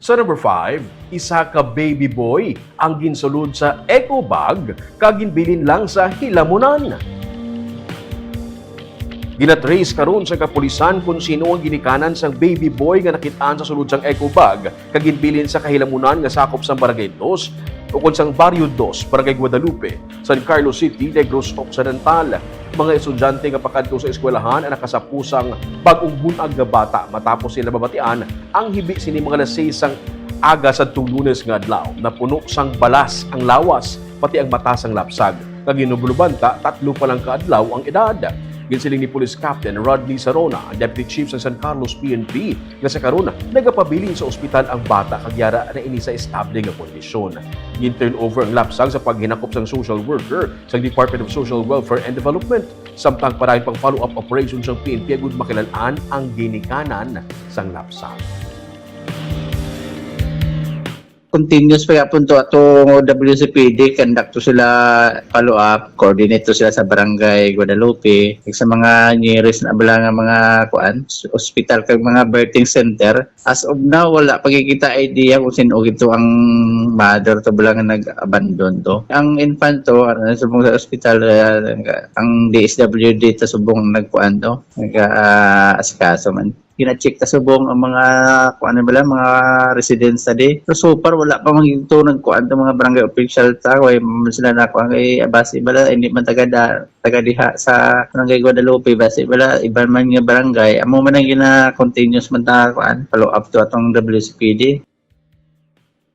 Sa number 5, isa ka baby boy ang ginsulod sa eco bag kaginbilin lang sa hilamonan. Ginatrace karon sa kapulisan kung sino ang ginikanan sang baby boy nga nakitaan sa sulod sang eco bag kaginbilin sa kahilamunan nga sakop sang Barangay 2 o kung sang Barrio 2, Barangay Guadalupe, San Carlos City, Negros Occidental. Mga estudyante nga pakadto sa eskwelahan ang nakasapusang bagong bunag nga bata matapos sila babatian ang hibi sini mga alas 6 sang aga sa Lunes nga adlaw na puno sang balas ang lawas pati ang mata sang lapsag. Kaginubulubanta, 3 pa lang kaadlaw ang edad. Ginsiling ni Police Captain Rodney Sarona, Deputy Chief sa San Carlos PNP, nga sa karon nagapabilin sa ospital ang bata kagyara na ini sa estable nga kondisyon. Gin-turn over ang lapsag sa paghinakop sang social worker sa Department of Social Welfare and Development. Samtang parahin pang follow-up operations ng PNP agud makilalaan ang ginikanan sang lapsag. Continuous pa yapon to atong WCPD, conduct to sila follow up, coordinate to sila sa Barangay Guadalupe, sa mga nearest na bala nga mga hospital kag mga birthing center. As of now wala pagkikita idea kung sino gito ang mother to bala nga nag-abandon to. Ang infant to subong sa hospital, ang DSWD ta subong nagkuan to, asikaso man. Kina-check ta subong ang mga mga residents tadi. So far wala pa man ito nagkuan ta mga barangay official ta way sila na kuan kay base bala hindi man taga diha sa Barangay Guadalupe, base bala iban man nga barangay amo man ang gina continuous man ta kuan follow up to atong WCPD.